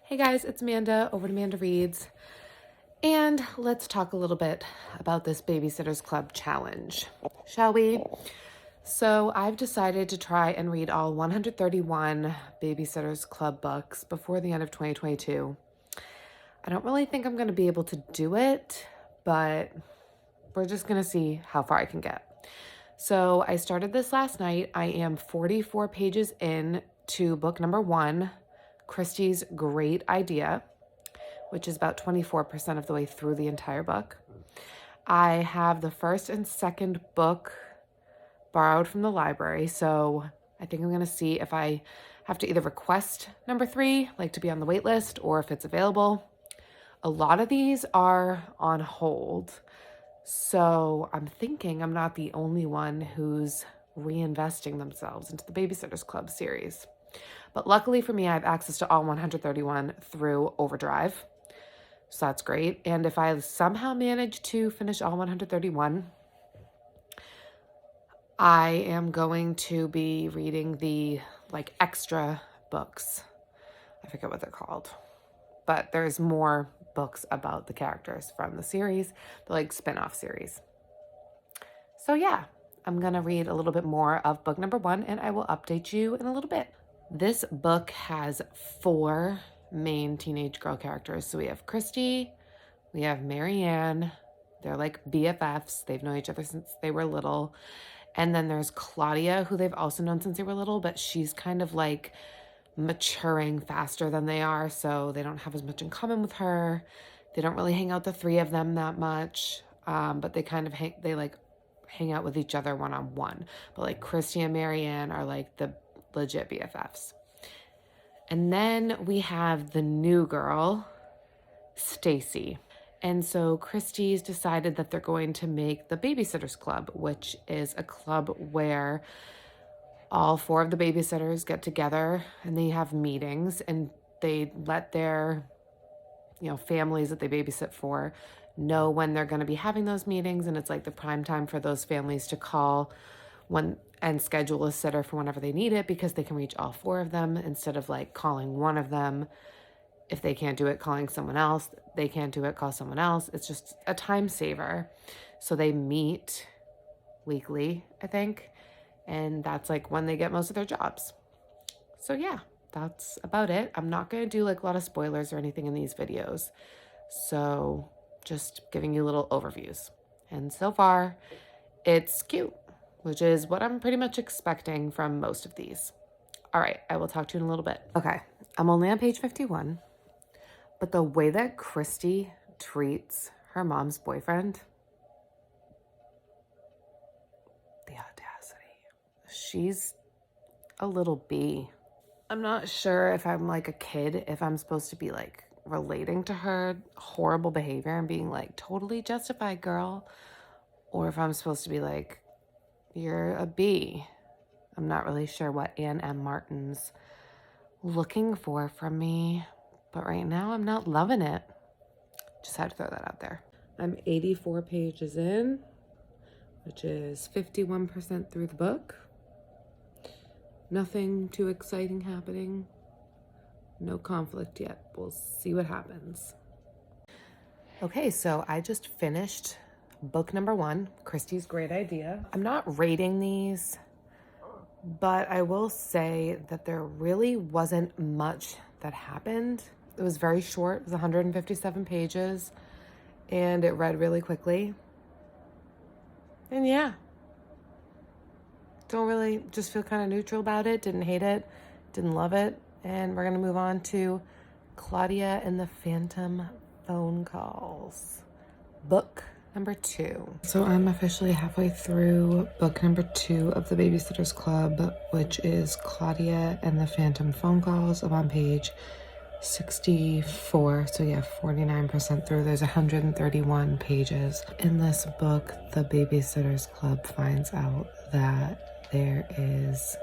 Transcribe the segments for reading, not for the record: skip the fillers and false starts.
Hey guys, it's Amanda over at AmandaReads, and let's talk a little bit about this Babysitters Club challenge, shall we? So I've decided to try and read all 131 Babysitters Club books before the end of 2022. I don't really think I'm going to be able to do it, but we're just going to see how far I can get. So I started this last night. I am 44 pages in to book number 1, Christie's Great Idea, which is about 24% of the way through the entire book. I have the first and second book borrowed from the library, so I think I'm going to see if I have to either request number 3, like to be on the wait list, or if it's available. A lot of these are on hold, so I'm thinking I'm not the only one who's reinvesting themselves into the Babysitters Club series. But luckily for me, I have access to all 131 through Overdrive. So that's great. And if I somehow manage to finish all 131, I am going to be reading the extra books. I forget what they're called. But there's more books about the characters from the series, the spin-off series. So yeah, I'm going to read a little bit more of book number 1 and I will update you in a little bit. This book has 4 main teenage girl characters. So we have Christy, we have Marianne. They're like BFFs. They've known each other since they were little. And then there's Claudia, who they've also known since they were little, but she's kind of like maturing faster than they are, so they don't have as much in common with her. They don't really hang out, the 3 of them, that much, but they kind of hang out with each other one-on-one. But Christy and Marianne are like the legit BFFs. And then we have the new girl, Stacy. And so Christie's decided that they're going to make the Babysitters Club, which is a club where all 4 of the babysitters get together and they have meetings, and they let their families that they babysit for know when they're going to be having those meetings, and it's like the prime time for those families to call and schedule a sitter for whenever they need it, because they can reach all 4 of them instead of calling one of them. If they can't do it, calling someone else. They can't do it, call someone else. It's just a time saver. So they meet weekly, I think, and that's when they get most of their jobs. So yeah, that's about it. I'm not going to do a lot of spoilers or anything in these videos, so just giving you little overviews. And so far it's cute, which is what I'm pretty much expecting from most of these. All right, I will talk to you in a little bit. Okay, I'm only on page 51, but the way that Christy treats her mom's boyfriend, the audacity. She's a little bee. I'm not sure if I'm a kid, if I'm supposed to be relating to her horrible behavior and being totally justified, girl, or if I'm supposed to be you're a bee. I'm not really sure what Anne M. Martin's looking for from me, but right now I'm not loving it. Just had to throw that out there. I'm 84 pages in, which is 51% through the book. Nothing too exciting happening. No conflict yet. We'll see what happens. Okay, so I just finished book number 1, Christie's Great Idea. I'm not rating these, but I will say that there really wasn't much that happened. It was very short. It was 157 pages, and it read really quickly. And yeah, don't really, just feel kind of neutral about it. Didn't hate it, didn't love it. And we're going to move on to Claudia and the Phantom Phone Calls, book number 2. So I'm officially halfway through book number 2 of the Babysitters Club, which is Claudia and the Phantom Phone Calls. I'm on page 64, so yeah, 49% through. There's 131 pages. In this book, the Babysitters Club finds out that there is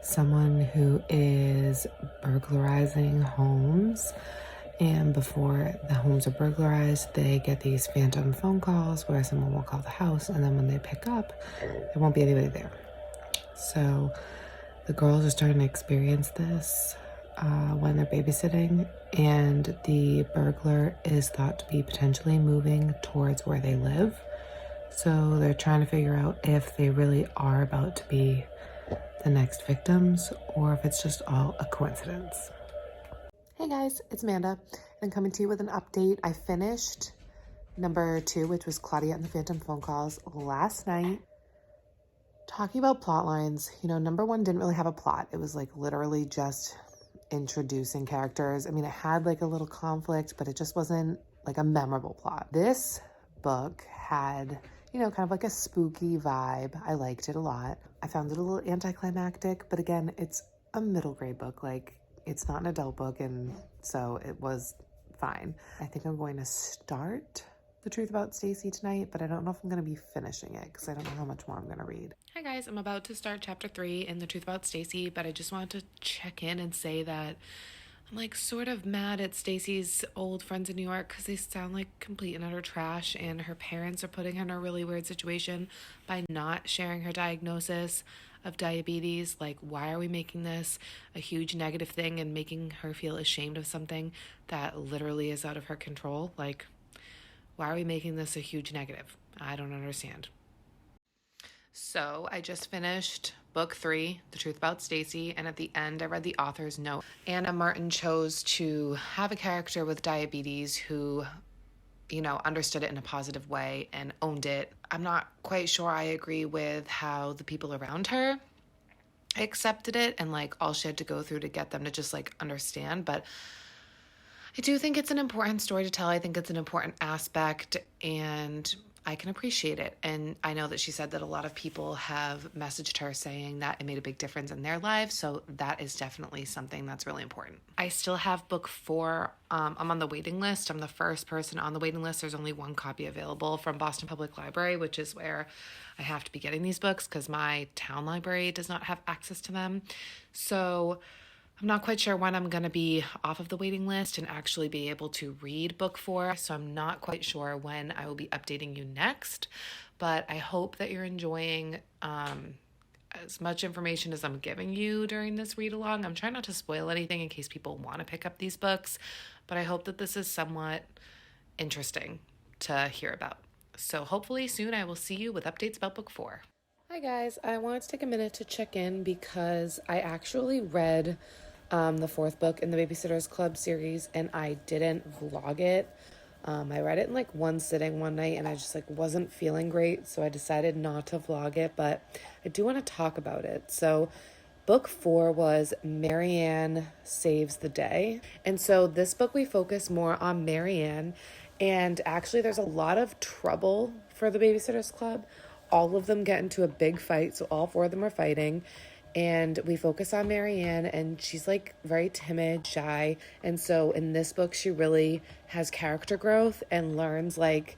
someone who is burglarizing homes, and before the homes are burglarized, they get these phantom phone calls where someone will call the house, and then when they pick up, there won't be anybody there. So the girls are starting to experience this, when they're babysitting, and the burglar is thought to be potentially moving towards where they live. So they're trying to figure out if they really are about to be the next victims or if it's just all a coincidence. Hey guys, it's Amanda, and I'm coming to you with an update. I finished number 2, which was Claudia and the Phantom Phone Calls, last night. Talking about plot lines, number 1 didn't really have a plot. It was like literally just introducing characters. I mean, it had like a little conflict, but it just wasn't like a memorable plot. This book had, kind of like a spooky vibe. I liked it a lot. I found it a little anticlimactic, but again, it's a middle grade book. Like, it's not an adult book, and so it was fine. I think I'm going to start The Truth About Stacy tonight, but I don't know if I'm going to be finishing it because I don't know how much more I'm going to read. Hi guys, I'm about to start chapter 3 in The Truth About Stacy, but I just wanted to check in and say that I'm like sort of mad at Stacy's old friends in New York because they sound like complete and utter trash, and her parents are putting her in a really weird situation by not sharing her diagnosis of diabetes. Like, why are we making this a huge negative thing and making her feel ashamed of something that literally is out of her control? Like, why are we making this a huge negative? I don't understand. So I just finished book 3, The Truth About Stacy, and at the end I read the author's note. Anna Martin chose to have a character with diabetes who, understood it in a positive way and owned it. I'm not quite sure I agree with how the people around her accepted it and like all she had to go through to get them to just like understand, but I do think it's an important story to tell. I think it's an important aspect, and I can appreciate it. And I know that she said that a lot of people have messaged her saying that it made a big difference in their lives. So that is definitely something that's really important. I still have book 4. I'm on the waiting list. I'm the first person on the waiting list. There's only 1 copy available from Boston Public Library, which is where I have to be getting these books because my town library does not have access to them. So I'm not quite sure when I'm going to be off of the waiting list and actually be able to read book 4, so I'm not quite sure when I will be updating you next, but I hope that you're enjoying as much information as I'm giving you during this read along. I'm trying not to spoil anything in case people want to pick up these books, but I hope that this is somewhat interesting to hear about. So hopefully soon I will see you with updates about book 4. Hi guys, I wanted to take a minute to check in because I actually read the 4th book in the Babysitter's Club series, and I didn't vlog it. I read it in like one sitting one night, and I just like wasn't feeling great, so I decided not to vlog it, but I do want to talk about it. So book 4 was Marianne Saves the Day, and so this book we focus more on Marianne, and actually there's a lot of trouble for the Babysitter's Club. All of them get into a big fight, so all 4 of them are fighting. And we focus on Marianne, and she's like very timid, shy. And so in this book, she really has character growth and learns like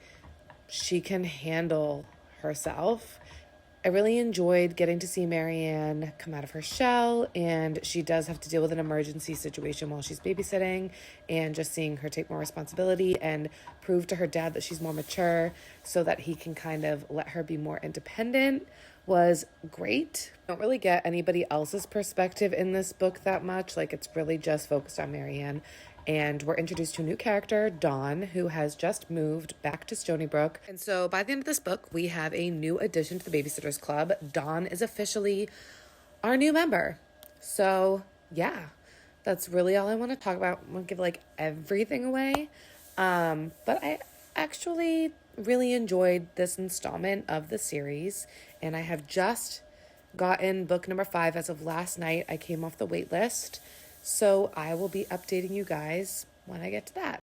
she can handle herself. I really enjoyed getting to see Marianne come out of her shell, and she does have to deal with an emergency situation while she's babysitting, and just seeing her take more responsibility and prove to her dad that she's more mature so that he can kind of let her be more independent was great. I don't really get anybody else's perspective in this book that much. Like, it's really just focused on Marianne. And we're introduced to a new character, Dawn, who has just moved back to Stony Brook. And so by the end of this book, we have a new addition to the Babysitter's Club. Dawn is officially our new member. So yeah, that's really all I want to talk about. I won't give like everything away. But I actually really enjoyed this installment of the series, and I have just gotten book number 5 as of last night. I came off the wait list, so I will be updating you guys when I get to that.